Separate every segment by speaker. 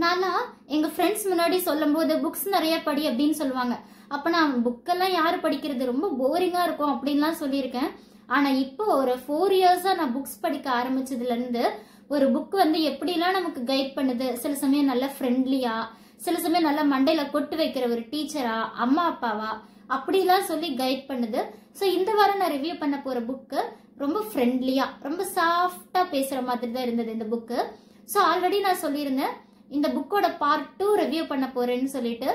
Speaker 1: நான்லாம் எங்க ஃப்ரெண்ட்ஸ் முன்னாடி சொல்லும் போது புக்ஸ் நிறைய படி அப்படின்னு சொல்லுவாங்க. அப்ப நான் புக்கெல்லாம் யாரு படிக்கிறது, ரொம்ப போரிங்கா இருக்கும் அப்படின்லாம் சொல்லியிருக்கேன். ஆனா இப்போ ஒரு 4 இயர்ஸா நான் புக்ஸ் படிக்க ஆரம்பிச்சதுல இருந்து ஒரு புக் வந்து எப்படிலாம் நமக்கு கைட் பண்ணுது, சில சமயம் நல்ல ஃப்ரெண்ட்லியா, சில சமயம் நல்ல மண்டையில கொட்டு வைக்கிற ஒரு டீச்சரா, அம்மா அப்பாவா அப்படிலாம் சொல்லி கைட் பண்ணுது. ஸோ இந்த வாரம் நான் ரிவ்யூ பண்ண போற புக்கு ரொம்ப ஃப்ரெண்ட்லியா, ரொம்ப சாஃப்டா பேசுற மாதிரி தான் இருந்தது இந்த புக்கு. ஸோ ஆல்ரெடி நான் சொல்லியிருந்தேன் இந்த புக்கோட பார்ட் 2 ரிவ்யூ பண்ண போறேன்னு சொல்லிட்டு.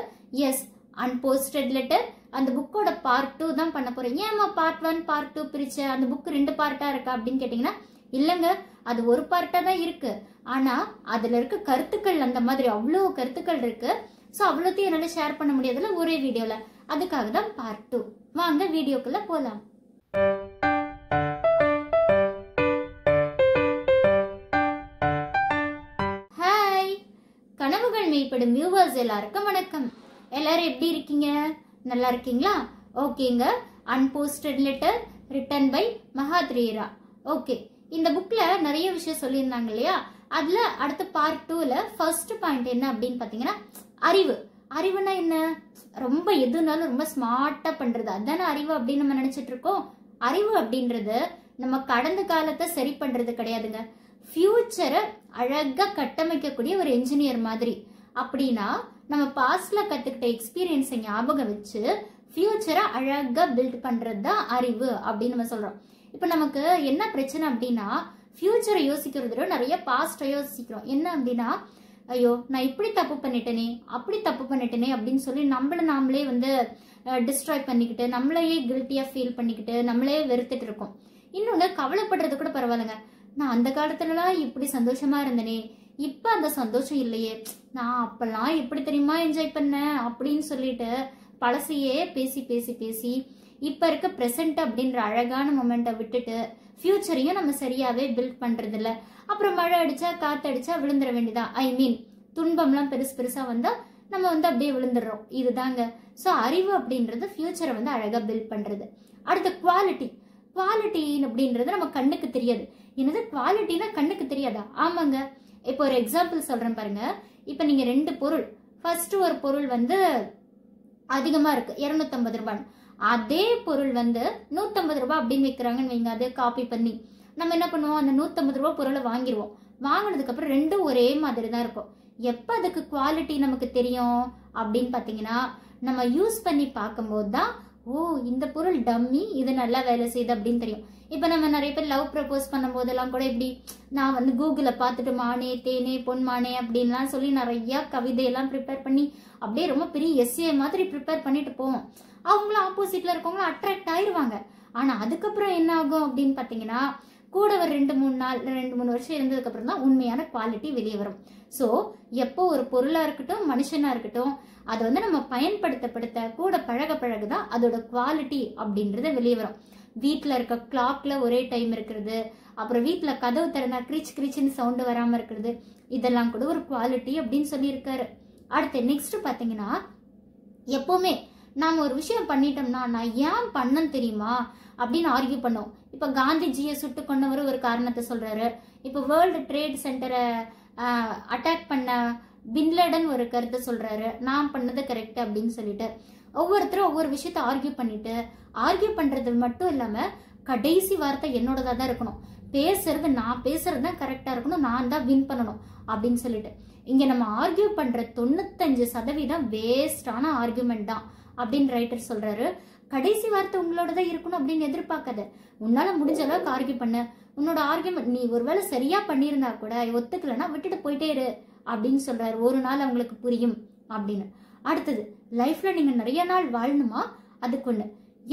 Speaker 1: எஸ், அன்போஸ்டட் லெட்டர் அந்த புக்கோட பார்ட் 2 தான் பண்ண போறேன். ஏமா பார்ட் 1 பார்ட் 2 பிரிச்ச, அந்த புக் 2 பார்ட்டா இருக்கா அப்படின்னு கேட்டீங்கன்னா, இல்லங்க, அது ஒரு பார்ட்டா தான் இருக்கு. ஆனா அதுல இருக்க கருத்துக்கள் அந்த மாதிரி அவ்வளோ கருத்துக்கள் இருக்கு. ஸோ அவ்வளோத்தையும் என்னால ஷேர் பண்ண முடியாதுல ஒரே வீடியோல. அதுக்காக தான் பார்ட் 2. வாங்க வீடியோக்குள்ள போலாம். ஹாய், கனவுகள் மெய்ப்படும் வியூவர்ஸ் எல்லாருக்கும் வணக்கம். எல்லாரும் எப்படி இருக்கீங்க? நல்லா இருக்கீங்களா? ஓகேங்க. அன்போஸ்டட் லெட்டர் ரிட்டன் பை மகாத்ரேரா. ஓகே, இந்த புக்ல நிறைய விஷயம் சொல்லியிருந்தாங்க இல்லையா? அதுல அடுத்த பார்ட் 2ல ஃபர்ஸ்ட் பாயிண்ட் என்ன அப்படின்னு பாத்தீங்கன்னா, அறிவு. அறிவுனா என்ன? ரொம்ப எதுனாலும் ரொம்ப ஸ்மார்ட்டா பண்றது, அதான அறிவு அப்படின்னு நம்ம நினைச்சிட்டு இருக்கோம். அறிவு அப்படின்றது நம்ம கடந்த காலத்தை சரி பண்றது கிடையாதுங்க. ஃபியூச்சரை அழகா கட்டமைக்கக்கூடிய ஒரு என்ஜினியர் மாதிரி. அப்படின்னா நம்ம பாஸ்ட்ல கத்துக்கிட்ட எக்ஸ்பீரியன்ஸை ஞாபகம் வச்சு ஃபியூச்சரை அழகா பில்ட் பண்றது தான் அறிவு அப்படின்னு நம்ம சொல்றோம். இப்ப நமக்கு என்ன பிரச்சனை அப்படின்னா, ஃபியூச்சரை யோசிக்கிறத நிறைய பாஸ்டை யோசிக்கிறோம். என்ன அப்படின்னா, ஐயோ நான் இப்படி தப்பு பண்ணிட்டேனே, அப்படி தப்பு பண்ணிட்டேனே அப்படின்னு சொல்லி நம்மள நாமளே வந்து டிஸ்ட்ராய் பண்ணிக்கிட்டு, நம்மளையே கில்ட்டியா ஃபீல் பண்ணிக்கிட்டு, நம்மளே வெறுத்துட்டு இருக்கோம். இன்னொன்னு, கவலைப்படுறது கூட பரவாயில்லைங்க. நான் அந்த காலத்துலலாம் இப்படி சந்தோஷமா இருந்தேனே, இப்ப அந்த சந்தோஷம் இல்லையே, நான் அப்பெல்லாம் எப்படி தெரியுமா என்ஜாய் பண்ணேன் அப்படின்னு சொல்லிட்டு பழசையே பேசி பேசி பேசி இப்ப இருக்க பிரசன்ட் அப்படின்ற அழகான மொமெண்ட்டை விட்டுட்டு ஃபியூச்சரையும் நம்ம சரியாவே பில்ட் பண்றது இல்ல. அப்புறம் மழை அடிச்சா காத்தடிச்சா விழுந்துட வேண்டியதான். ஐ மீன், துன்பம்லாம் பெருசு பெருசா வந்தா நம்ம வந்து அப்படியே விழுந்துடுறோம். இதுதாங்க. ஸோ அறிவு அப்படின்றது ஃபியூச்சரை வந்து அழகா பில்ட் பண்றது. அடுத்த குவாலிட்டி. குவாலிட்டி அப்படின்றது நம்ம கண்ணுக்கு தெரியாது. என்னது குவாலிட்டினா கண்ணுக்கு தெரியாதா? ஆமாங்க. இப்போ ஒரு எக்ஸாம்பிள் சொல்றேன் பாருங்க. இப்ப நீங்க 2 பொருள், ஃபர்ஸ்ட் ஒரு பொருள் வந்து அதிகமா இருக்கு, 250 ரூபாய். அதே பொருள் வந்து 150 ரூபாய் அப்படின்னு விற்கிறாங்கன்னு வைங்க. அதை காப்பி பண்ணி நம்ம என்ன பண்ணுவோம், அந்த 150 ரூபாய் பொருளை வாங்கிடுவோம். வாங்கினதுக்கு அப்புறம் ரெண்டும் ஒரே மாதிரி தான் இருக்கும். எப்ப அதுக்கு குவாலிட்டி நமக்கு தெரியும் அப்படின்னு பாத்தீங்கன்னா, நம்ம யூஸ் பண்ணி பார்க்கும்போது தான், ஓ இந்த பொருள் டம்மி, இது நல்லா வேலை செய்யுது அப்படின்னு தெரியும். இப்ப நம்ம நிறைய பேர் லவ் ப்ரப்போஸ் பண்ணும் போதெல்லாம் கூட இப்படி நான் வந்து கூகுள பார்த்துட்டு மானே தேனே பொன்மானே அப்படின்லாம் சொல்லி நிறைய கவிதையெல்லாம் ப்ரிப்பேர் பண்ணி அப்படியே ரொம்ப பெரிய எஸ்ஏ மாதிரி ப்ரிப்பேர் பண்ணிட்டு போவோம். அவங்களும் ஆப்போசிட்ல இருக்கவங்களும் அட்ராக்ட் ஆயிடுவாங்க. ஆனா அதுக்கப்புறம் என்ன ஆகும் அப்படின்னு பாத்தீங்கன்னா, கூட ஒரு 2-3 வருஷம் இருந்ததுக்கு அப்புறம் தான் உண்மையான குவாலிட்டி வெளியே வரும். சோ எப்போ ஒரு பொருளா இருக்கட்டும், மனுஷனா இருக்கட்டும், அதை வந்து நம்ம பயன்படுத்தப்படுத்த கூட பழக பழகுதான் அதோட குவாலிட்டி அப்படின்றது வெளியே வரும். வீட்டுல இருக்க கிளாக்ல ஒரே டைம் இருக்கிறது, அப்புறம் வீட்டுல கதவு திறந்தா கிரிச் கிரிச்சின்னு சவுண்ட் வராம இருக்கிறது, இதெல்லாம் கூட ஒரு குவாலிட்டி அப்படின்னு சொல்லி இருக்காரு. அடுத்து நெக்ஸ்ட் பாத்தீங்கன்னா, எப்பவுமே நாம ஒரு விஷயம் பண்ணிட்டோம்னா, நான் ஏன் பண்ணன்னு தெரியுமா அப்படின்னு ஆர்கியூ பண்ணோம். இப்ப காந்திஜியை சுட்டு கொண்டவர் ஒரு காரணத்தை சொல்றாரு. இப்ப வேர்ல்டு ட்ரேட் சென்டரை அட்டாக் பண்ண பின்லேடன் ஒரு கருத்தை சொல்றாரு, நான் பண்ணது கரெக்ட் அப்படின்னு சொல்லிட்டு. ஒவ்வொருத்தரும் ஒவ்வொரு விஷயத்த ஆர்கியூ பண்ணிட்டு, ஆர்கியூ பண்றது மட்டும் இல்லாம கடைசி வார்த்தை என்னோடதா தான் இருக்கணும், பேசுறது நான் பேசுறது தான் கரெக்டா இருக்கணும், நான் தான் வின் பண்ணணும் அப்படின்னு சொல்லிட்டு. இங்க நம்ம ஆர்கியூ பண்ற 95% வேஸ்டான ஆர்கியூமெண்ட் தான் அப்படின்னு ரைட்டர் சொல்றாரு. கடைசி வார்த்தை உங்களோடதான் இருக்கணும் அப்படின்னு எதிர்பார்க்காத. உன்னால முடிஞ்ச அளவுக்கு ஆர்கியூ பண்ண. உன்னோட ஆர்கியூமெண்ட் நீ ஒருவேளை சரியா பண்ணியிருந்தா கூட ஒத்துக்கலன்னா விட்டுட்டு போயிட்டே இரு அப்படின்னு சொல்றாரு. ஒரு நாள் அவங்களுக்கு புரியும் அப்படின்னு. அடுத்தது, லைஃப்ல நீங்க நிறைய நாள் வாழணுமா, அதுக்கு ஒண்ணு,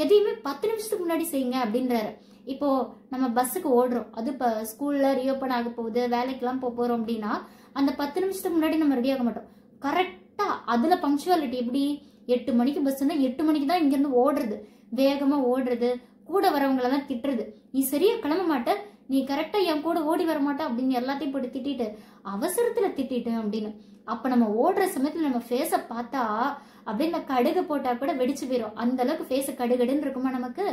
Speaker 1: எதையுமே 10 நிமிஷத்துக்கு முன்னாடி செய்யுங்க அப்படின்றாரு. இப்போ நம்ம பஸ்ஸுக்கு ஓடுறோம், அது இப்போ ஸ்கூல்ல ரீஓப்பன் ஆக போகுது, வேலைக்கெல்லாம் போறோம் அப்படின்னா அந்த 10 நிமிஷத்துக்கு முன்னாடி நம்ம ரெடி ஆக மாட்டோம். கரெக்டா அதுல பங்க்சுவாலிட்டி எப்படி, 8 மணிக்கு பஸ்ன்னா 8 மணிக்கு தான் இங்க இருந்து ஓடுறது, வேகமா ஓடுறது, கூட வரவங்களெல்லாம் திட்டுறது, நீ சரியா கிளம்ப மாட்ட, நீ கரெக்டா என் கூட ஓடி வர மாட்டா அப்படின்னு எல்லாத்தையும் போட்டு திட்டிட்டு, அவசரத்துல திட்டிட்டு அப்படின்னு. அப்ப நம்ம ஓடுற சமயத்துல நம்ம ஃபேஸ பார்த்தா அப்படின்னு கடுகு போட்டா கூட வெடிச்சு போயிடும். அந்த அளவுக்கு ஃபேஸ் கடுகடுன்னு இருக்குமா நமக்கு.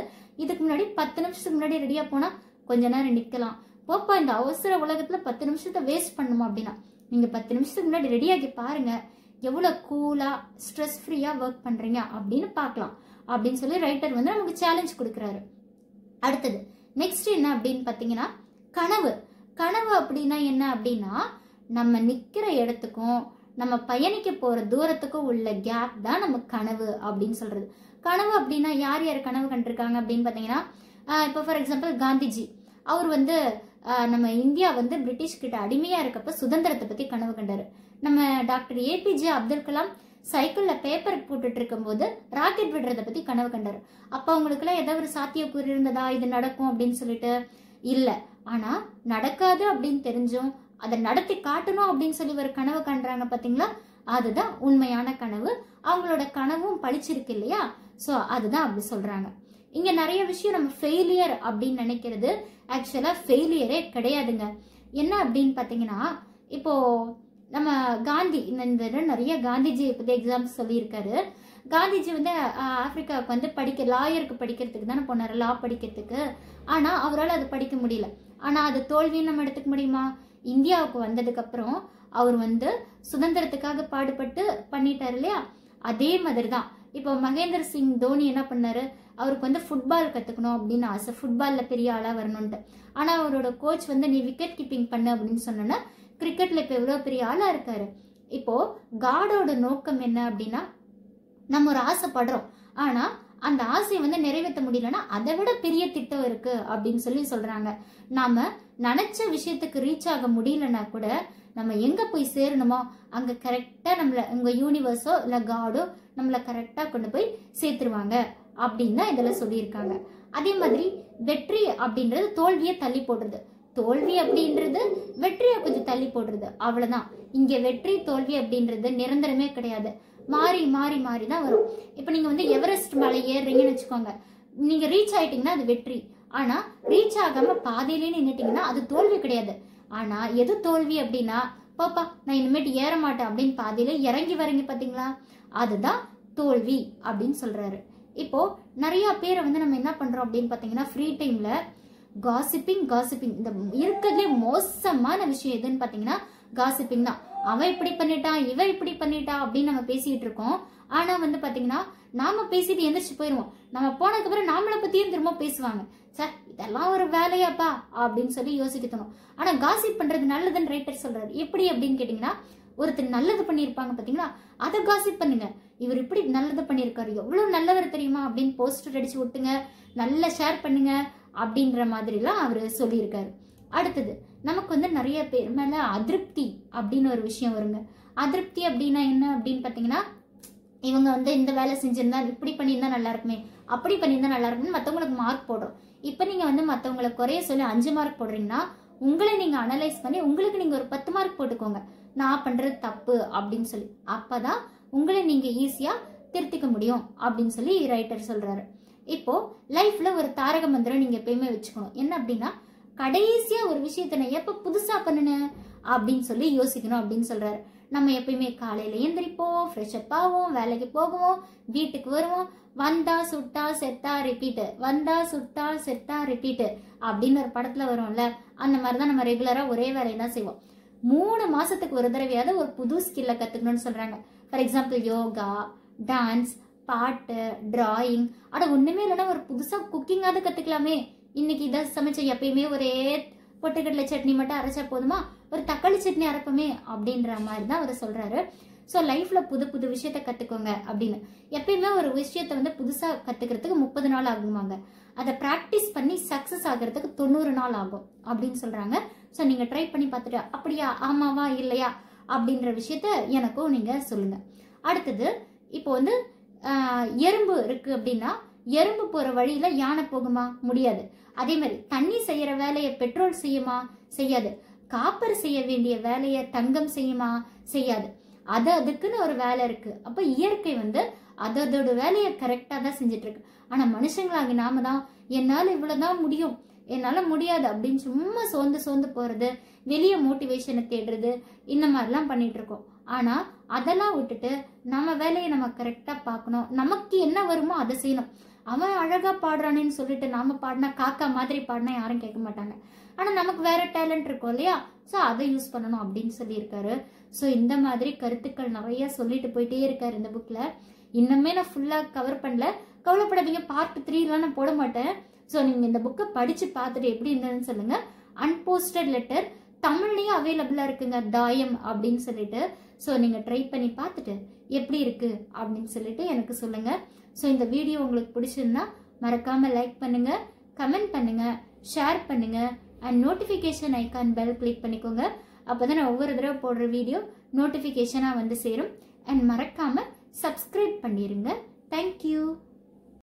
Speaker 1: இதுக்கு முன்னாடி 10 நிமிஷத்துக்கு முன்னாடி ரெடியா போனா கொஞ்ச நேரம் நிக்கலாம். போப்பா, இந்த அவசர உலகத்துல 10 நிமிஷத்தை வேஸ்ட் பண்ணுமா அப்படின்னா நீங்க 10 நிமிஷத்துக்கு முன்னாடி ரெடியாகி பாருங்க, எவ்வளவு கூலா ஸ்ட்ரெஸ் ஃப்ரீயா ஒர்க் பண்றீங்க அப்படின்னு பார்க்கலாம் அப்படின்னு சொல்லி ரைட்டர் வந்து நமக்கு சேலஞ்ச் கொடுக்குறாரு. அடுத்தது நெக்ஸ்ட் என்ன அப்படின்னு பாத்தீங்கன்னா கனவு. கனவு அப்படின்னா என்ன அப்படின்னா நம்ம நிக்கிற இடத்துக்கும் நம்ம பயணிக்க போற தூரத்துக்கும் உள்ள கேப் தான் நம்ம கனவு அப்படின்னு சொல்றது. கனவு அப்படின்னா யார் யார் கனவு கண்டிருக்காங்க அப்படின்னு பாத்தீங்கன்னா இப்போ ஃபார் எக்ஸாம்பிள் காந்திஜி, அவர் வந்து நம்ம இந்தியா வந்து பிரிட்டிஷ் கிட்ட அடிமையா இருக்கப்ப சுதந்திரத்தை பத்தி கனவு கண்டாரு. நம்ம டாக்டர் ஏபிஜே அப்துல் கலாம் சைக்கிள்ல பேப்பர் போட்டுட்டு இருக்கும் போது ராக்கெட் விடுறத பத்தி கனவு கண்டாரு. அப்ப அவங்களுக்கு எல்லாம் ஏதாவது ஒரு சாத்தியக்கூறு இருந்ததா இது நடக்கும் அப்படின்னு சொல்லிட்டு? இல்ல. ஆனா நடக்காது அப்படின்னு தெரிஞ்சும் அதை நடத்தி காட்டணும் அப்படின்னு சொல்லி ஒரு கனவு காண்றாங்க பாத்தீங்களா, அதுதான் உண்மையான கனவு. அவங்களோட கனவும் பழிச்சிருக்கு இல்லையா, சோ அதுதான் அப்படி சொல்றாங்க. இங்க நிறைய விஷயம் நம்ம ஃபெயிலியர் அப்படின்னு நினைக்கிறது ஆக்சுவலா ஃபெயிலியரே கிடையாதுங்க. என்ன அப்படின்னு பாத்தீங்கன்னா இப்போ நம்ம காந்தி இந்த நிறைய காந்திஜி பத்தி எக்ஸாம்பிள் சொல்லியிருக்காரு. காந்திஜி வந்து ஆப்பிரிக்காவுக்கு வந்து லாயருக்கு படிக்கிறதுக்கு தானே போனாரு, லா படிக்கிறதுக்கு. ஆனா அவரால் அது படிக்க முடியல. ஆனா அது தோல்வின்னு நம்ம எடுத்துக்க முடியுமா? இந்தியாவுக்கு வந்ததுக்கு அப்புறம் அவர் வந்து சுதந்திரத்துக்காக பாடுபட்டு பண்ணிட்டாரு இல்லையா, அதே மாதிரிதான் இப்போ மகேந்திர சிங் தோனி என்ன பண்ணாரு, அவருக்கு வந்து ஃபுட்பால் கத்துக்கணும் அப்படின்னு ஆசை, ஃபுட்பால்ல பெரிய ஆளா வரணும்ட்டு. ஆனா அவரோட கோச் வந்து நீ விக்கெட் கீப்பிங் பண்ணு அப்படின்னு சொன்னா கிரிக்கெட்ல இப்ப எவ்வளவு பெரிய ஆளா இருக்காரு. இப்போ காடோட நோக்கம் என்ன அப்படின்னா நம்ம ஒரு ஆசைப்படுறோம், ஆனா அந்த ஆசையை வந்து நிறைவேற்ற முடியலன்னா அதை விட பெரிய திட்டம் இருக்கு அப்படின்னு சொல்லி சொல்றாங்க. நாம நினைச்ச விஷயத்துக்கு ரீச் ஆக முடியலன்னா கூட நம்ம எங்க போய் சேரணுமோ அங்க கரெக்டா நம்மள உங்க யூனிவர்ஸோ இல்ல காடோ நம்மள கரெக்டா கொண்டு போய் சேர்த்துருவாங்க அப்படின்னு தான் இதுல சொல்லியிருக்காங்க. அதே மாதிரி வெற்றி அப்படின்றது தோல்வியை தள்ளி போடுறது, தோல்வி அப்படின்றது வெற்றியை கொஞ்சம் தள்ளி போடுறது, அவ்வளவுதான். இங்க வெற்றி தோல்வி அப்படின்றது நிரந்தரமே கிடையாது, மாறி மாறி மாறி தான் வரும். இப்ப நீங்க வந்து எவரெஸ்ட் மலை ஏறுறீங்கன்னு வச்சுக்கோங்க, நீங்க ரீச் ஆயிட்டீங்கன்னா அது வெற்றி. ஆனா ரீச் ஆகாம பாதையிலேயே நின்னுட்டீங்கன்னா அது தோல்வி கிடையாது. ஆனா எது தோல்வி அப்படின்னா பாப்பா நான் இனிமேட்டு ஏற மாட்டேன் அப்படின்னு பாதையில இறங்கி வரீங்க பாத்தீங்களா, அதுதான் தோல்வி அப்படின்னு சொல்றாரு. இப்போ நிறைய பேரை வந்து நம்ம என்ன பண்றோம் அப்படின்னு பாத்தீங்கன்னா ஃப்ரீ டைம்ல காசிப்பிங் இந்த இருக்கிறதுலே மோசமான விஷயம் எதுன்னு பாத்தீங்கன்னா காசிப்பிங் தான். அவன் இப்படி பண்ணிட்டான், இவ இப்படி பண்ணிட்டா அப்படின்னு நம்ம பேசிட்டு இருக்கோம். ஆனா வந்து பாத்தீங்கன்னா நாம பேசிட்டு எந்திரிச்சு போயிருவோம், நம்ம போனதுக்கு அப்புறம் நாமளை பத்தியும் திரும்ப பேசுவாங்க. சார் இதெல்லாம் ஒரு வேலையாப்பா அப்படின்னு சொல்லி யோசிக்க தோணும். ஆனா காசிப் பண்றது நல்லதுன்னு ரைட்டர் சொல்றாரு. எப்படி அப்படின்னு கேட்டீங்கன்னா ஒருத்தர் நல்லது பண்ணிருப்பாங்க பாத்தீங்களா, அதை காசிப் பண்ணுங்க. இவர் இப்படி நல்லது பண்ணிருக்காரு, எவ்வளவு நல்லவர் தெரியுமா அப்படின்னு போஸ்டர் அடிச்சு விட்டுங்க, நல்லா ஷேர் பண்ணுங்க அப்படின்ற மாதிரி எல்லாம் அவரு சொல்லியிருக்காரு. அடுத்தது நமக்கு வந்து நிறைய பேர் மேல அதிருப்தி அப்படின்னு ஒரு விஷயம் வருங்க. அதிருப்தி அப்படின்னா என்ன அப்படின்னு பாத்தீங்கன்னா இவங்க வந்து இந்த வேலை செஞ்சிருந்தா இப்படி பண்ணியிருந்தா நல்லா இருக்குமே, அப்படி பண்ணியிருந்தா நல்லா இருக்குன்னு மத்தவங்களுக்கு மார்க் போடுறோம். இப்ப நீங்க வந்து மத்தவங்களை குறைய சொல்லி 5 மார்க் போடுறீங்கன்னா உங்களை நீங்க அனலைஸ் பண்ணி உங்களுக்கு நீங்க ஒரு 10 மார்க் போட்டுக்கோங்க, நான் பண்றது தப்பு அப்படின்னு சொல்லி. அப்பதான் உங்களை நீங்க ஈஸியா திருத்திக்க முடியும் அப்படின்னு சொல்லி ரைட்டர் சொல்றாரு. இப்போ லைஃப்ல ஒரு தாரக மந்திரம் நீங்க எப்பயுமே வச்சுக்கணும். என்ன அப்படின்னா கடைசியா ஒரு விஷயத்த நான் எப்ப புதுசா பண்ணுனேன் அப்படின்னு சொல்லி யோசிக்கணும் அப்படின்னு சொல்றாரு. நம்ம எப்பயுமே காலையில எந்திரிப்போம், ஃப்ரெஷ் அப் ஆவோம், வேலைக்கு போகுவோம், வீட்டுக்கு வருவோம், வந்தா சுட்டா செத்தா ரிப்பீட், வந்தா சுட்டா செத்தா ரிப்பீட் அப்படின்னு ஒரு படத்துல வரும்ல, அந்த மாதிரிதான் நம்ம ரெகுலரா ஒரே வேலையெல்லாம் செய்வோம். 3 மாசத்துக்கு ஒரு தடவையாவது ஒரு புது ஸ்கில்ல கத்துக்கணும்னு சொல்றாங்க. ஃபார் எக்ஸாம்பிள் யோகா, டான்ஸ், பாட்டு, டிராயிங். ஆனா ஒண்ணுமே இல்லைன்னா ஒரு புதுசா குக்கிங்காவது கத்துக்கலாமே. இன்னைக்கு இதை சமைச்ச எப்பயுமே ஒரே பொட்டுக்கடலை சட்னி மட்டும் அரைச்சா போதுமா, ஒரு தக்காளி சட்னி அரைப்போமே அப்படின்ற மாதிரி தான் அவர் சொல்றாரு. ஸோ லைஃப்ல புது புது விஷயத்த கத்துக்கோங்க அப்படின்னு. எப்பயுமே ஒரு விஷயத்த வந்து புதுசா கத்துக்கிறதுக்கு 30 நாள் ஆகுமாங்க, அதை பிராக்டிஸ் பண்ணி சக்சஸ் ஆகிறதுக்கு 90 நாள் ஆகும் அப்படின்னு சொல்றாங்க. ஸோ நீங்க ட்ரை பண்ணி பார்த்துட்டு அப்படியா ஆமாவா இல்லையா அப்படின்ற விஷயத்த எனக்கும் நீங்க சொல்லுங்க. அடுத்தது இப்போ வந்து எறும்பு இருக்கு அப்படின்னா எறும்பு போற வழியில யானை போகுமா? முடியாது. அதே மாதிரி தண்ணி செய்யற வேலையை பெட்ரோல் செய்யுமா? செய்யாது. காப்பர் செய்ய வேண்டிய வேலையை தங்கம் செய்யுமா? செய்யாது. அதுக்குன்னு ஒரு வேலை இருக்கு. அப்ப இயற்கை வந்து அதோட வேலையை கரெக்டா தான் செஞ்சுட்டு இருக்கு. ஆனா மனுஷங்களாகி நாம தான் என்னால இவ்வளவுதான் முடியும், என்னால முடியாது அப்படின்னு சும்மா சோர்ந்து போறது, வெளிய மோட்டிவேஷனை தேடுறது, இந்த மாதிரிலாம் பண்ணிட்டு இருக்கோம். ஆனா அதெல்லாம் விட்டுட்டு நம்ம வேலையை நம்ம கரெக்டா பார்க்கணும், நமக்கு என்ன வருமோ அதை செய்யணும். அவன் அழகா பாடுறானேன்னு சொல்லிட்டு நாம பாடினா காக்கா மாதிரி பாடினா யாரும் கேட்க மாட்டாங்க. ஆனா நமக்கு வேற டேலண்ட் இருக்கும் இல்லையா, ஸோ அதை யூஸ் பண்ணணும் அப்படின்னு சொல்லியிருக்காரு. ஸோ இந்த மாதிரி கருத்துக்கள் நிறைய சொல்லிட்டு போயிட்டே இருக்காரு இந்த புக்கில். இன்னுமே நான் ஃபுல்லாக கவர் பண்ணல, கவலைப்படாதீங்க. பார்ட் 3 நான் போட மாட்டேன். ஸோ நீங்கள் இந்த புக்கை படித்து பார்த்துட்டு எப்படி இருந்ததுன்னு சொல்லுங்கள். அன்போஸ்டட் லெட்டர் தமிழ்லையும் அவைலபிளாக இருக்குங்க, தாயம் அப்படின்னு சொல்லிட்டு. ஸோ நீங்கள் ட்ரை பண்ணி பார்த்துட்டு எப்படி இருக்குது அப்படின்னு சொல்லிட்டு எனக்கு சொல்லுங்கள். ஸோ இந்த வீடியோ உங்களுக்கு பிடிச்சிருந்தா மறக்காமல் லைக் பண்ணுங்கள், கமெண்ட் பண்ணுங்கள், ஷேர் பண்ணுங்கள், and notification icon bell click பண்ணிக்கோங்க. அப்போ தான் நான் ஒவ்வொரு தடவை போடுற வீடியோ நோட்டிஃபிகேஷனாக வந்து சேரும். அண்ட் மறக்காமல் சப்ஸ்கிரைப் பண்ணிடுங்க. தேங்க்யூ.